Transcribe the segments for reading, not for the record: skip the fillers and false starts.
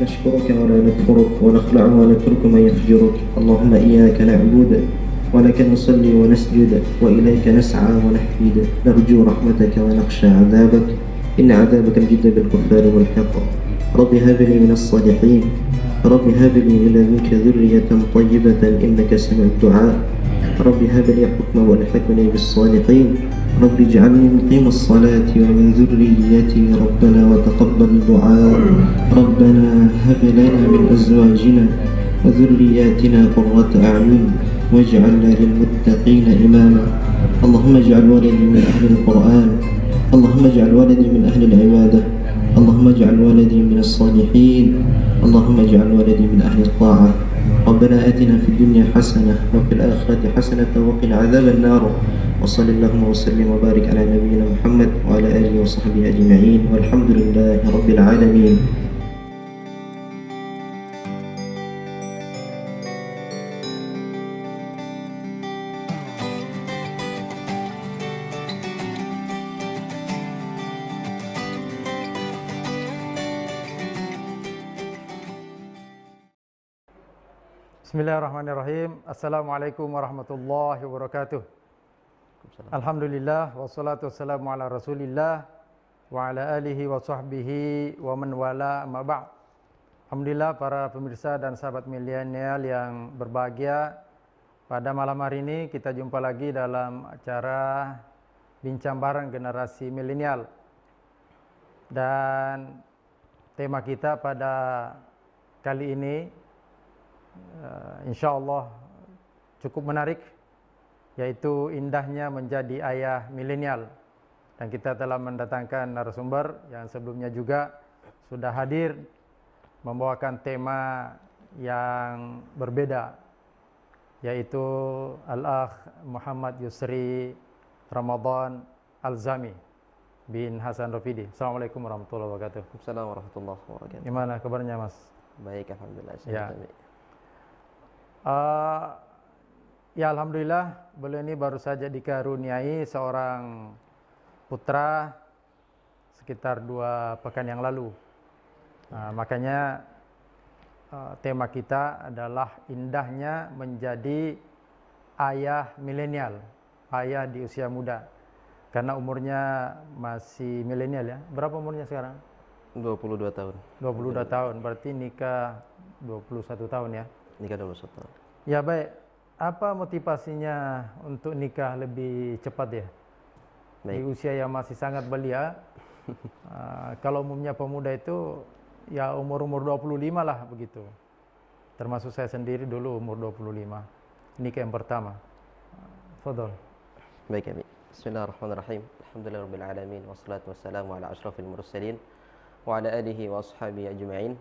نشكرك ولا نكفرك ونخلع ونترك ما يفجرك. اللهم إياك نعبد ولك نصلي ونسجد وإليك نسعى ونحفد. نرجو رحمتك ونخشى عذابك إن عذابك الجد بالكفار ملحق. رب هب لي من الصالحين رب هب لي من لدنك ذرية طيبة إنك سميع الدعاء. رب هب لي حكما والحقني بالصالحين. رب اجعلني مقيم الصلاة ومن ذريتي ربنا وتقبل دعاء. ربنا هب لنا من أزواجنا وذرياتنا قرة أعين واجعلنا للمتقين إماما. اللهم اجعل ولدي من أهل القرآن. اللهم اجعل ولدي من أهل العبادة. اللهم اجعل ولدي من الصالحين. اللهم اجعل ولدي من أهل الطاعة. ربنا آتنا في الدنيا حسنة وفي الآخرة حسنة وقنا عذاب النار. وصل اللهم وسلم وبارك على نبينا محمد وعلى آله وصحبه أجمعين والحمد لله رب العالمين. Bismillahirrahmanirrahim. Assalamualaikum warahmatullahi wabarakatuh. Alhamdulillah wassalatu wassalamu ala Rasulillah wa ala alihi wa sahbihi wa man wala amma ba'd. Alhamdulillah para pemirsa dan sahabat milenial yang berbahagia. Pada malam hari ini kita jumpa lagi dalam acara Bincang Bareng Generasi Milenial. Dan tema kita pada kali ini insyaallah cukup menarik, yaitu indahnya menjadi ayah milenial. Dan kita telah mendatangkan narasumber yang sebelumnya juga sudah hadir membawakan tema yang berbeda, yaitu Al-Akh Muhammad Yusri Ramadan Al-Zami bin Hasan Rafidi. Assalamualaikum warahmatullahi wabarakatuh. Assalamualaikum warahmatullahi wabarakatuh. Gimana kabarnya Mas? Baik, alhamdulillah. Ya. Ya alhamdulillah, beliau ini baru saja dikaruniai seorang putra sekitar 2 pekan yang lalu. Makanya tema kita adalah indahnya menjadi ayah milenial, ayah di usia muda. Karena umurnya masih milenial ya. Berapa umurnya sekarang? 22 tahun. 22 tahun, berarti nikah 21 tahun ya? Nikah 21 tahun. Ya baik, apa motivasinya untuk nikah lebih cepat ya? Baik. Di usia yang masih sangat belia. Kalau umumnya pemuda itu ya umur-umur 25 lah begitu. Termasuk saya sendiri dulu umur 25. Nikah yang pertama. Fadhol. Baik, Abi. Bismillahirrahmanirrahim. Alhamdulillahirabbil alamin wassalatu wassalamu ala asyrafil mursalin wa ala alihi wa ashabihi ajma'in.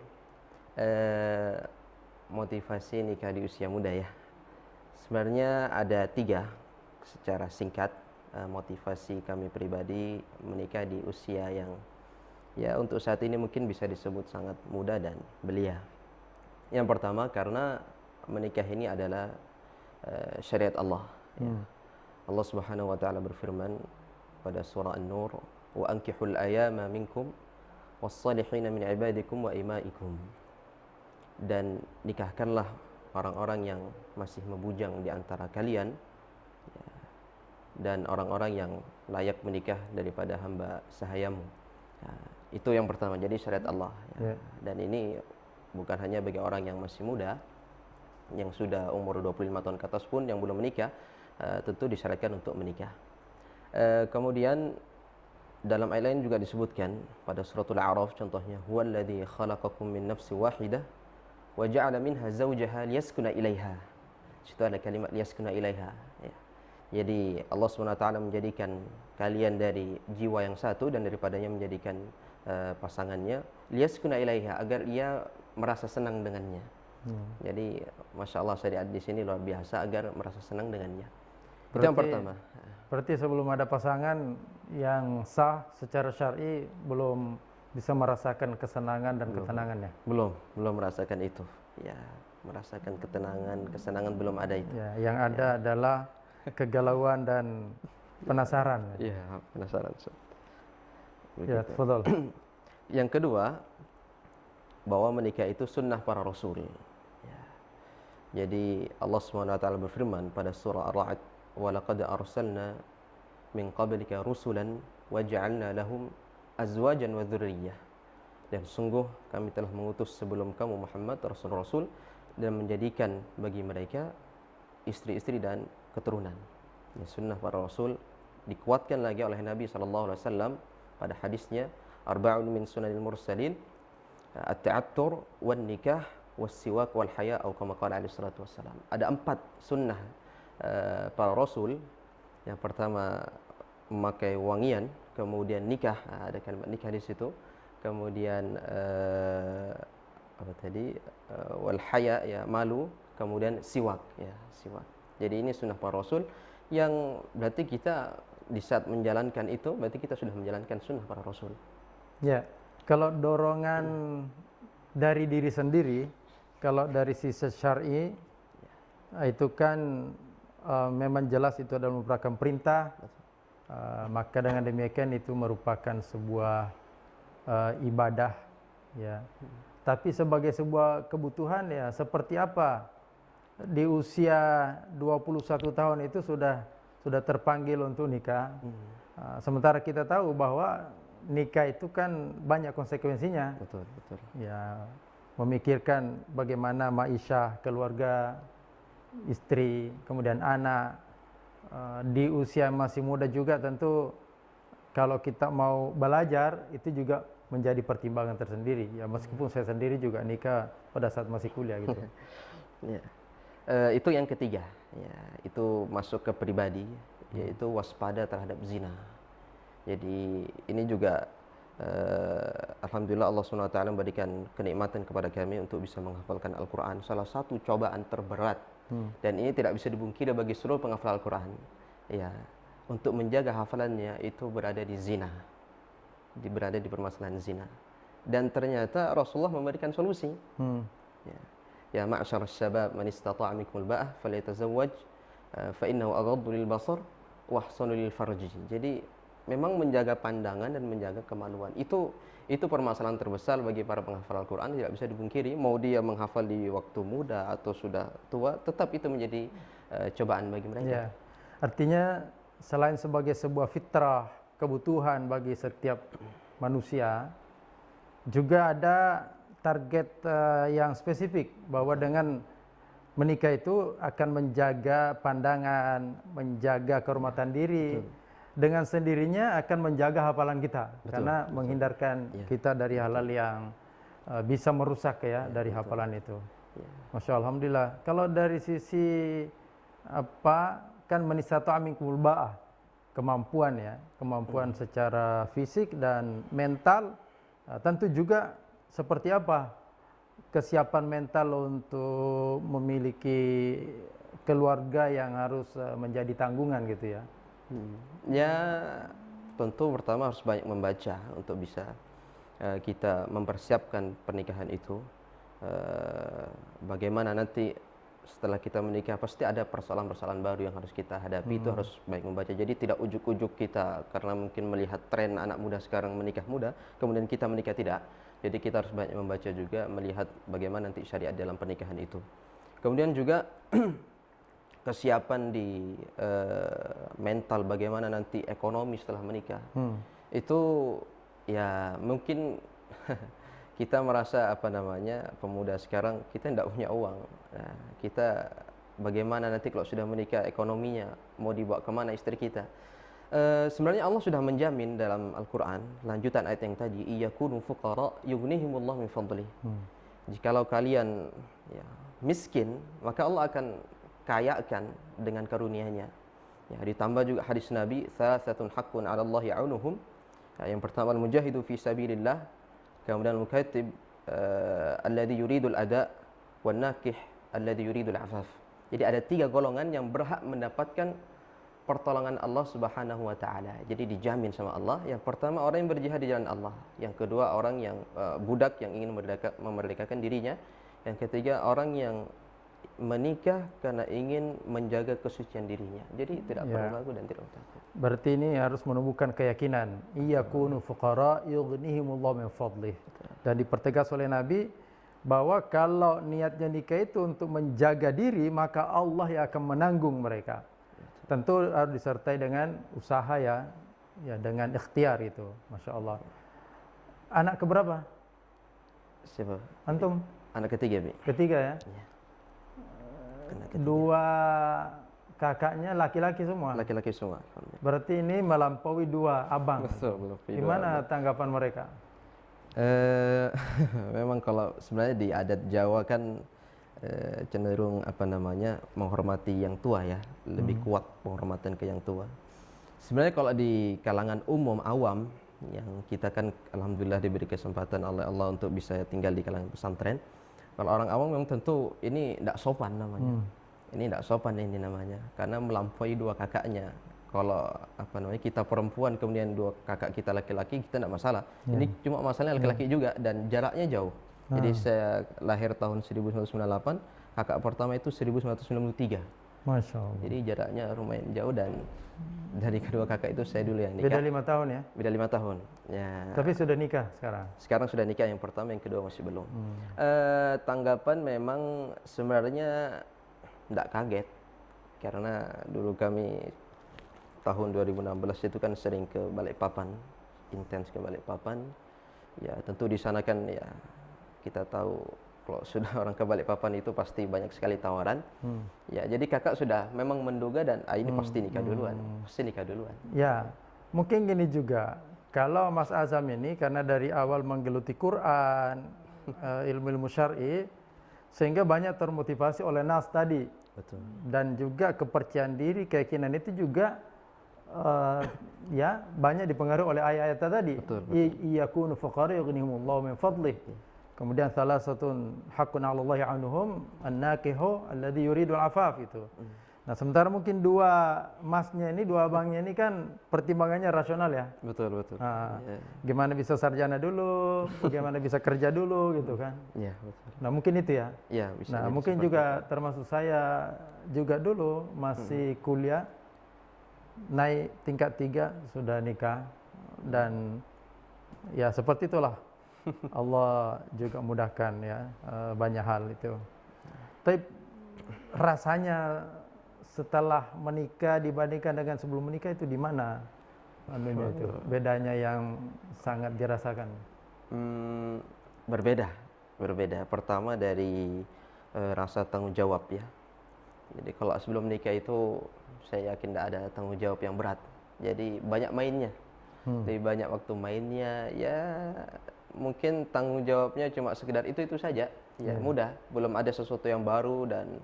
Motivasi nikah di usia muda ya. Sebenarnya ada 3 secara singkat motivasi kami pribadi menikah di usia yang ya untuk saat ini mungkin bisa disebut sangat muda dan belia. Yang pertama karena menikah ini adalah syariat Allah. Ya. Allah Subhanahu wa taala berfirman pada surah An-Nur, "Wa ankihul ayama minkum was-salihina min ibadikum wa imaikum." Dan nikahkanlah orang-orang yang masih membujang di antara kalian ya, dan orang-orang yang layak menikah daripada hamba sahayamu. Ya, itu yang pertama, jadi syariat Allah ya. Dan ini bukan hanya bagi orang yang masih muda, yang sudah umur 25 tahun ke atas pun yang belum menikah tentu disyariatkan untuk menikah. Kemudian dalam ayat lain juga disebutkan pada suratul A'raf contohnya, huwallazi khalaqakum min nafsin wahidah wa ja'ala minha zawjaha liyaskuna ilaiha. Situ ada kalimat liyaskuna ilaiha ya. Jadi Allah SWT menjadikan kalian dari jiwa yang satu dan daripadanya menjadikan pasangannya liyaskuna ilaiha, agar ia merasa senang dengannya. Jadi Masya Allah syariat di sini luar biasa, agar merasa senang dengannya. Itu yang pertama. Berarti sebelum ada pasangan yang sah secara syar'i belum bisa merasakan kesenangan dan ketenangannya. Belum merasakan itu. Ya, merasakan kesenangan belum ada itu. Ya, yang ada adalah kegalauan dan penasaran. Iya, penasaran. Ya, betul. Yang kedua, bahwa menikah itu sunnah para rasul. Ya. Jadi Allah SWT berfirman pada surah Ar-Ra'd, "Wa laqad arsalna min qablika rusulan wa ja'alna lahum azwajan wa dzurriyyah." Dan sungguh kami telah mengutus sebelum kamu Muhammad rasul-rasul dan menjadikan bagi mereka istri-istri dan keturunan. Ya, sunnah para rasul dikuatkan lagi oleh Nabi SAW pada hadisnya, "Arba'un min sunanil mursalin, at-ta'attur wan nikah was siwak wal haya," atau kama qala alaihi salatu wassalam. Ada 4 sunnah para rasul. Yang pertama memakai wangian, kemudian nikah, ada kalimat nikah di situ. Kemudian apa tadi? Wal haya, ya malu, kemudian siwak, ya siwak. Jadi ini sunnah para rasul yang berarti kita di saat menjalankan itu berarti kita sudah menjalankan sunnah para rasul. Ya, kalau dorongan dari diri sendiri, kalau dari sisi syar'i itu kan memang jelas itu adalah merupakan perintah, maka dengan demikian itu merupakan sebuah ibadah, ya. Tapi sebagai sebuah kebutuhan, ya seperti apa di usia 21 tahun itu sudah terpanggil untuk nikah. Sementara kita tahu bahwa nikah itu kan banyak konsekuensinya. Betul, betul. Ya, memikirkan bagaimana maisha keluarga, istri, kemudian anak. Di usia masih muda juga tentu kalau kita mau belajar itu juga menjadi pertimbangan tersendiri. Ya, meskipun saya sendiri juga nikah pada saat masih kuliah gitu. Ya. Itu yang ketiga, ya, itu masuk ke pribadi, yaitu waspada terhadap zina. Jadi ini juga alhamdulillah Allah SWT memberikan kenikmatan kepada kami untuk bisa menghafalkan Al-Quran. Salah satu cobaan terberat, dan ini tidak bisa dipungkiri bagi seluruh penghafal Al-Quran, ya, untuk menjaga hafalannya itu berada di zina, berada di permasalahan zina. Dan ternyata Rasulullah memberikan solusi. Ya ma'syar syabab man istata'a minkumul ba'ah falyatazawwaj fa innahu aghaddu lil basar wa ahsanu lil farji. Jadi memang menjaga pandangan dan menjaga kemaluan itu permasalahan terbesar bagi para penghafal Al-Qur'an, tidak bisa dipungkiri. Mau dia menghafal di waktu muda atau sudah tua, tetap itu menjadi cobaan bagi mereka. Ya. Artinya selain sebagai sebuah fitrah, kebutuhan bagi setiap manusia, juga ada target yang spesifik bahwa dengan menikah itu akan menjaga pandangan, menjaga kehormatan diri. Betul. Dengan sendirinya akan menjaga hafalan kita. Betul. Karena menghindarkan kita dari hal-hal yang bisa merusak ya dari hafalan itu. Masya Allah, alhamdulillah. Kalau dari sisi kan man istata'a minkumul ba'ah, kemampuan ya, kemampuan secara fisik dan mental, tentu juga seperti apa kesiapan mental untuk memiliki keluarga yang harus menjadi tanggungan gitu ya. Ya tentu pertama harus banyak membaca untuk bisa kita mempersiapkan pernikahan itu. Bagaimana nanti setelah kita menikah pasti ada persoalan-persoalan baru yang harus kita hadapi. Itu harus banyak membaca. Jadi tidak ujuk-ujuk kita karena mungkin melihat tren anak muda sekarang menikah muda, kemudian kita menikah tidak. Jadi kita harus banyak membaca juga, melihat bagaimana nanti syariat dalam pernikahan itu. Kemudian juga kesiapan di mental, bagaimana nanti ekonomi setelah menikah. Itu ya mungkin kita merasa pemuda sekarang kita tidak punya uang. Nah, kita bagaimana nanti kalau sudah menikah ekonominya, mau dibawa kemana istri kita. Sebenarnya Allah sudah menjamin dalam Al-Quran, lanjutan ayat yang tadi, iyakunu fuqara yughnihimullah min fadlih. Jikalau kalian ya, miskin, maka Allah akan kayakan dengan karunia-Nya. Ya, ditambah juga hadis Nabi, thalathatun haqqun 'ala Allah ya'unuhum. Ya, yang pertama al-mujahidu fi sabilillah, kemudian al-mukatib alladhi yuridul ada, wan nakih alladhi yuridul afaf. Jadi ada 3 golongan yang berhak mendapatkan pertolongan Allah Subhanahu wa taala. Jadi dijamin sama Allah. Yang pertama orang yang berjihad di jalan Allah. Yang kedua orang yang budak yang ingin memerdekakan dirinya. Yang ketiga orang yang menikah karena ingin menjaga kesucian dirinya. Jadi tidak perlu ragu dan tidak takut. Berarti ini harus menumbuhkan keyakinan. Iyakunu fuqara yughnihimullah min fadlih. Dan dipertegas oleh Nabi bahwa kalau niatnya nikah itu untuk menjaga diri, maka Allah yang akan menanggung mereka. Tentu harus disertai dengan usaha ya, dengan ikhtiar itu, masya Allah. Anak keberapa? Siapa? Antum? Anak ketiga, Bi. Ketiga ya? Ya. Anak ketiga. Dua kakaknya laki-laki semua? Laki-laki semua. Berarti ini melampaui dua abang. Betul, melampaui dua Gimana tanggapan mereka? Memang kalau sebenarnya di adat Jawa kan cenderung apa namanya menghormati yang tua ya, lebih kuat penghormatan ke yang tua. Sebenarnya kalau di kalangan umum awam yang kita kan alhamdulillah diberi kesempatan oleh Allah untuk bisa tinggal di kalangan pesantren. Kalau orang awam memang tentu ini tidak sopan namanya. Ini tidak sopan ini namanya karena melampaui dua kakaknya. Kalau apa namanya kita perempuan kemudian dua kakak kita laki-laki, kita tidak masalah. Ini cuma masalahnya laki-laki juga dan jaraknya jauh. Jadi saya lahir tahun 1998, kakak pertama itu 1993. Masya Allah. Jadi jaraknya lumayan jauh dan dari kedua kakak itu saya dulu yang nikah. Beda 5 tahun ya? Beda 5 tahun. Ya. Tapi sudah nikah sekarang? Sekarang sudah nikah yang pertama, yang kedua masih belum. Tanggapan memang sebenarnya tidak kaget karena dulu kami tahun 2016 itu kan sering ke Balikpapan, intens ke Balikpapan. Ya tentu di sana kan ya kita tahu kalau sudah orang ke Balikpapan itu pasti banyak sekali tawaran. Ya jadi kakak sudah memang menduga dan ini pasti nikah duluan, pasti nikah duluan. Ya mungkin gini juga, kalau Mas Azam ini karena dari awal menggeluti Quran, ilmu-ilmu syar'i, sehingga banyak termotivasi oleh nas tadi. Betul. Dan juga kepercayaan diri, keyakinan itu juga ya banyak dipengaruhi oleh ayat-ayat tadi. Iyakunu fuqara yughnihimullahu min fadlih. Kemudian salah satu haqqun 'alallahi 'anhum an-nakihu alladhi yuridu al-'afaf itu. Nah, sementara mungkin dua masnya ini, dua abangnya ini kan pertimbangannya rasional ya. Betul, betul. Nah, gimana bisa sarjana dulu, bagaimana bisa kerja dulu gitu kan. Iya, betul. Nah, mungkin itu ya. Iya, bisa. Nah, mungkin juga termasuk saya juga dulu masih kuliah, naik tingkat 3 sudah nikah dan ya seperti itulah. Allah juga mudahkan ya banyak hal itu. Tapi rasanya setelah menikah dibandingkan dengan sebelum menikah itu di mana anunya itu bedanya yang sangat dirasakan? Berbeda. Pertama dari rasa tanggung jawab ya. Jadi kalau sebelum menikah itu saya yakin tidak ada tanggung jawab yang berat. Jadi banyak mainnya, lebih banyak waktu mainnya. Ya mungkin tanggung jawabnya cuma sekedar itu saja. Ya mudah, belum ada sesuatu yang baru dan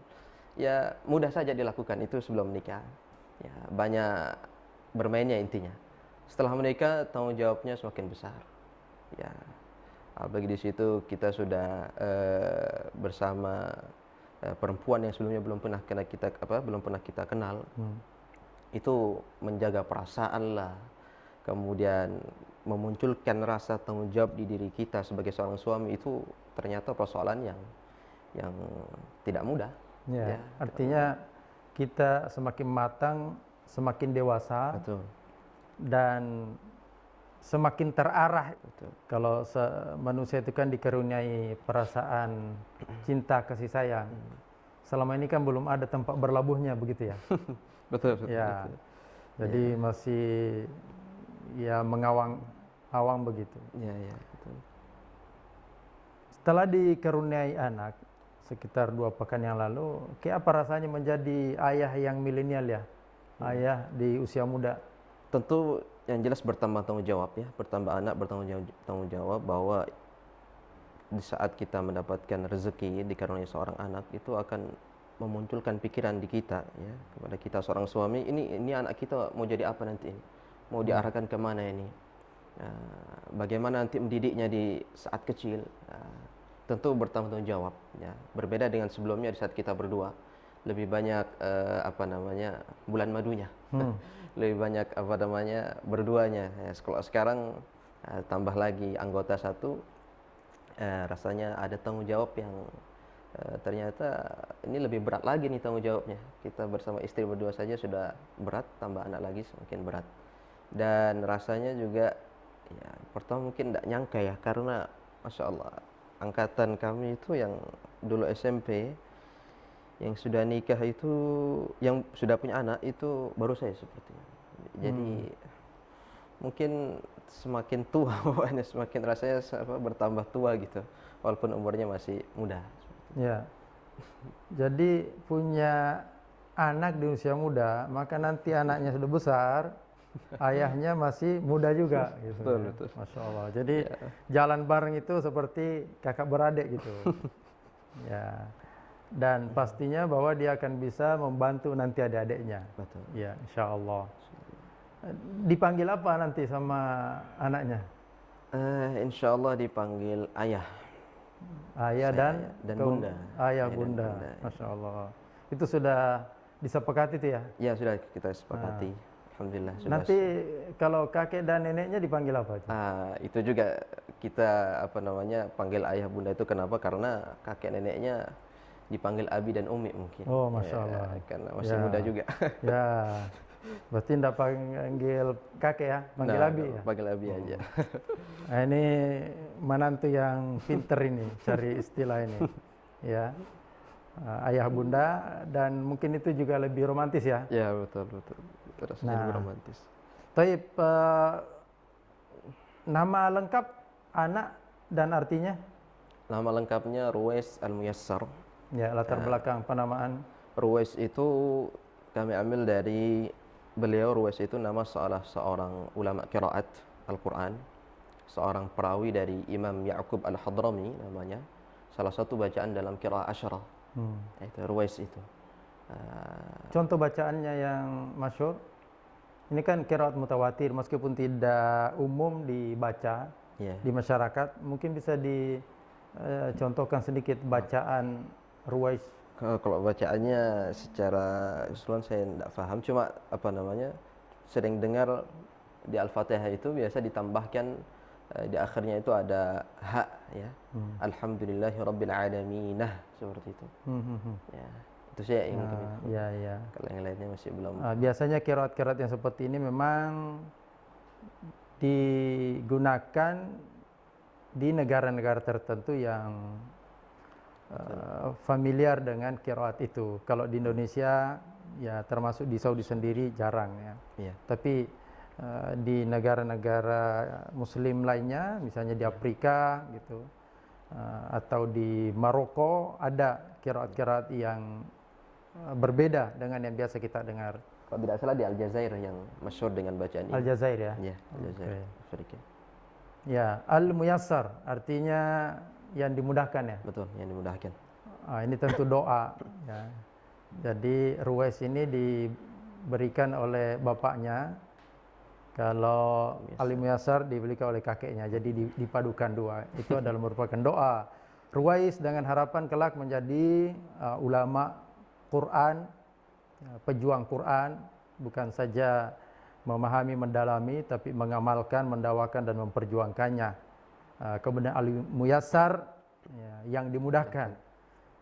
ya mudah saja dilakukan itu sebelum menikah. Ya banyak bermainnya intinya. Setelah menikah tanggung jawabnya semakin besar. Ya apalagi di situ kita sudah bersama perempuan yang sebelumnya belum pernah kita kenal. Itu menjaga perasaan lah, kemudian memunculkan rasa tanggung jawab di diri kita sebagai seorang suami itu ternyata persoalan yang tidak mudah. Ya, artinya kita semakin matang, semakin dewasa. Betul. Dan semakin terarah. Betul. Kalau manusia itu kan dikaruniai perasaan cinta kasih sayang. Selama ini kan belum ada tempat berlabuhnya begitu ya. Betul. Ya. Betul. Jadi masih ya mengawang-awang begitu. Ya, betul. Setelah dikaruniai anak sekitar 2 pekan yang lalu, kayak apa rasanya menjadi ayah yang milenial ya? Ayah di usia muda. Tentu yang jelas bertambah tanggung jawab ya, bertambah anak bertanggung jawab bahwa di saat kita mendapatkan rezeki dikaruniai seorang anak itu akan memunculkan pikiran di kita ya kepada kita seorang suami, ini anak kita mau jadi apa nanti ini, mau diarahkan kemana ini, bagaimana nanti mendidiknya di saat kecil. Tentu bertanggung jawab ya, berbeda dengan sebelumnya di saat kita berdua lebih banyak bulan madunya. Lebih banyak berduanya ya. Kalau sekarang tambah lagi anggota satu, rasanya ada tanggung jawab yang ternyata ini lebih berat lagi nih tanggung jawabnya. Kita bersama istri berdua saja sudah berat, tambah anak lagi semakin berat. Dan rasanya juga ya pertama mungkin tidak nyangka ya, karena Masya Allah, angkatan kami itu yang dulu SMP, yang sudah nikah itu, yang sudah punya anak itu baru saya sepertinya. Jadi mungkin semakin tua bawahnya, semakin rasanya bertambah tua gitu, walaupun umurnya masih muda. Ya. Jadi punya anak di usia muda, maka nanti anaknya sudah besar, ayahnya masih muda juga gitu. Betul, Ya. betul. Masya Allah. Jadi jalan bareng itu seperti kakak beradik gitu. Ya. Dan pastinya bahwa dia akan bisa membantu nanti adik-adiknya. Betul. Ya, insya Allah. Dipanggil apa nanti sama anaknya? Insya Allah dipanggil ayah. Ayah Saya dan dan bunda. Ayah Ayah dan bunda. bunda, ya. Masya Allah. Itu sudah disepakati itu ya? Ya sudah kita sepakati. Alhamdulillah sudah. Nanti kalau kakek dan neneknya dipanggil apa itu? Itu juga kita panggil ayah bunda itu kenapa? Karena kakek neneknya dipanggil abi dan umi mungkin. Oh, Masya Allah. Karena masih muda juga. Ya, berarti tidak panggil kakek ya, panggil abi ya? Panggil abi aja. Nah, ini menantu yang pinter ini, cari istilah ini. Ya, ayah bunda, dan mungkin itu juga lebih romantis ya? Ya, betul. Rasanya lebih romantis. Taib, nama lengkap anak dan artinya? Nama lengkapnya Ruwais Al-Muyassar. Ya, latar belakang penamaan. Ruwais itu kami ambil dari beliau. Ruwais itu nama salah seorang ulama qiraat Al-Quran, seorang perawi dari Imam Ya'qub Al-Hadrami namanya. Salah satu bacaan dalam qiraat Asyarah. Itu Ruwais itu. Contoh bacaannya yang masyhur. Ini kan qiraat mutawatir, meskipun tidak umum dibaca di masyarakat, mungkin bisa dicontohkan sedikit bacaan Ruwais. Kalau bacaannya secara keseluruhan saya tidak paham, cuma sering dengar di Al-Fatihah itu biasa ditambahkan di akhirnya itu ada ha ya. Alhamdulillahirabbil alamin, seperti itu. Ya, itu saya ingin. Ya. Kalau yang lainnya masih belum. Biasanya qiraat-qiraat yang seperti ini memang digunakan di negara-negara tertentu yang familiar dengan qiraat itu. Kalau di Indonesia ya termasuk di Saudi sendiri jarang ya. Tapi di negara-negara Muslim lainnya, misalnya di Afrika gitu, atau di Maroko ada qiraat-qiraat yang berbeda dengan yang biasa kita dengar. Kalau tidak salah di Aljazair yang masyhur dengan bacaan ini. Aljazair ya? Ya, Aljazair, Afrika. Ya, Al-Muyassar artinya yang dimudahkan ya? Betul, yang dimudahkan. Ini tentu doa ya. Jadi Ruwais ini diberikan oleh bapaknya, kalau Al-Muyassar diberikan oleh kakeknya. Jadi dipadukan dua. Itu adalah merupakan doa Ruwais dengan harapan kelak menjadi ulama Quran, pejuang Quran, bukan saja memahami, mendalami, tapi mengamalkan, mendakwakan dan memperjuangkannya. Kemudian Al-Muyassar yang dimudahkan.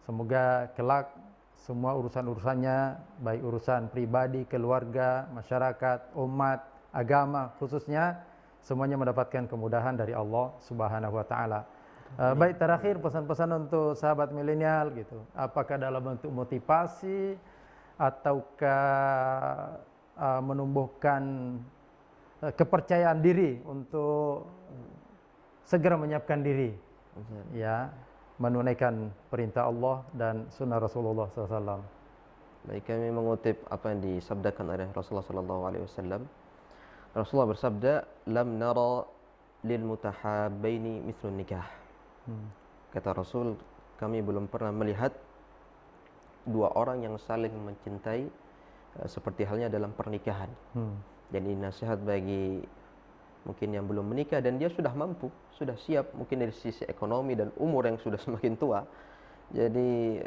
Semoga kelak semua urusan-urusannya, baik urusan pribadi, keluarga, masyarakat, umat, agama khususnya, semuanya mendapatkan kemudahan dari Allah Subhanahu wa taala. Baik, terakhir pesan-pesan untuk sahabat milenial gitu. Apakah dalam bentuk motivasi ataukah menumbuhkan kepercayaan diri untuk segera menyiapkan diri ya, menunaikan perintah Allah dan sunnah Rasulullah SAW. Baik, kami mengutip apa yang disabdakan oleh Rasulullah SAW. Rasulullah bersabda, "Lam nara lil mutahabbaini mithlun nikah." Kata Rasul, kami belum pernah melihat dua orang yang saling mencintai seperti halnya dalam pernikahan. Jadi nasihat bagi mungkin yang belum menikah dan dia sudah mampu, sudah siap mungkin dari sisi ekonomi dan umur yang sudah semakin tua. Jadi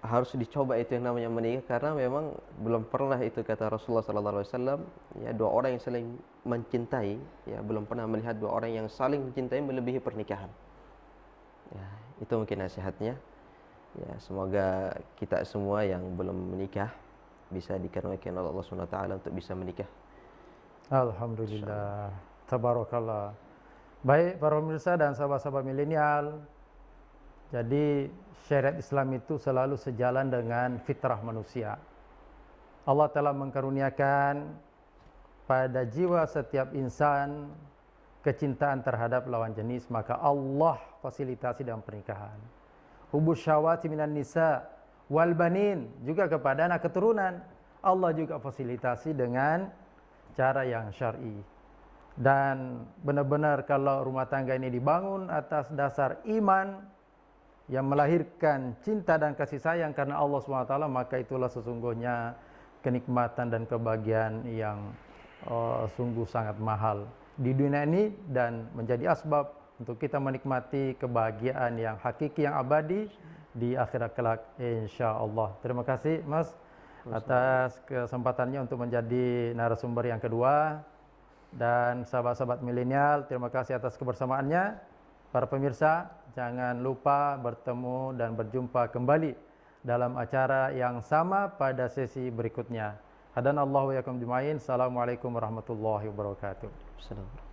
harus dicoba itu yang namanya menikah, karena memang belum pernah itu, kata Rasulullah SAW, ya, dua orang yang saling mencintai, ya, belum pernah melihat dua orang yang saling mencintai melebihi pernikahan. Ya, itu mungkin nasihatnya. Ya, semoga kita semua yang belum menikah bisa dikaruniakan oleh Allah SWT untuk bisa menikah. Alhamdulillah, tabarakallah. Baik para pemirsa dan sahabat-sahabat milenial, jadi syariat Islam itu selalu sejalan dengan fitrah manusia. Allah telah mengkaruniakan pada jiwa setiap insan kecintaan terhadap lawan jenis, maka Allah fasilitasi dalam pernikahan. Hubus syahwati minan nisa wal banin, juga kepada anak keturunan Allah juga fasilitasi dengan cara yang syar'i. Dan benar-benar kalau rumah tangga ini dibangun atas dasar iman yang melahirkan cinta dan kasih sayang karena Allah SWT, maka itulah sesungguhnya kenikmatan dan kebahagiaan yang sungguh sangat mahal di dunia ini dan menjadi asbab untuk kita menikmati kebahagiaan yang hakiki, yang abadi di akhirat kelak insyaallah. Terima kasih Mas atas kesempatannya untuk menjadi narasumber yang kedua. Dan sahabat-sahabat milenial, terima kasih atas kebersamaannya. Para pemirsa, jangan lupa bertemu dan berjumpa kembali dalam acara yang sama pada sesi berikutnya. Hadanallahu wa yakum ajmain. Assalamualaikum warahmatullahi wabarakatuh. Assalamualaikum.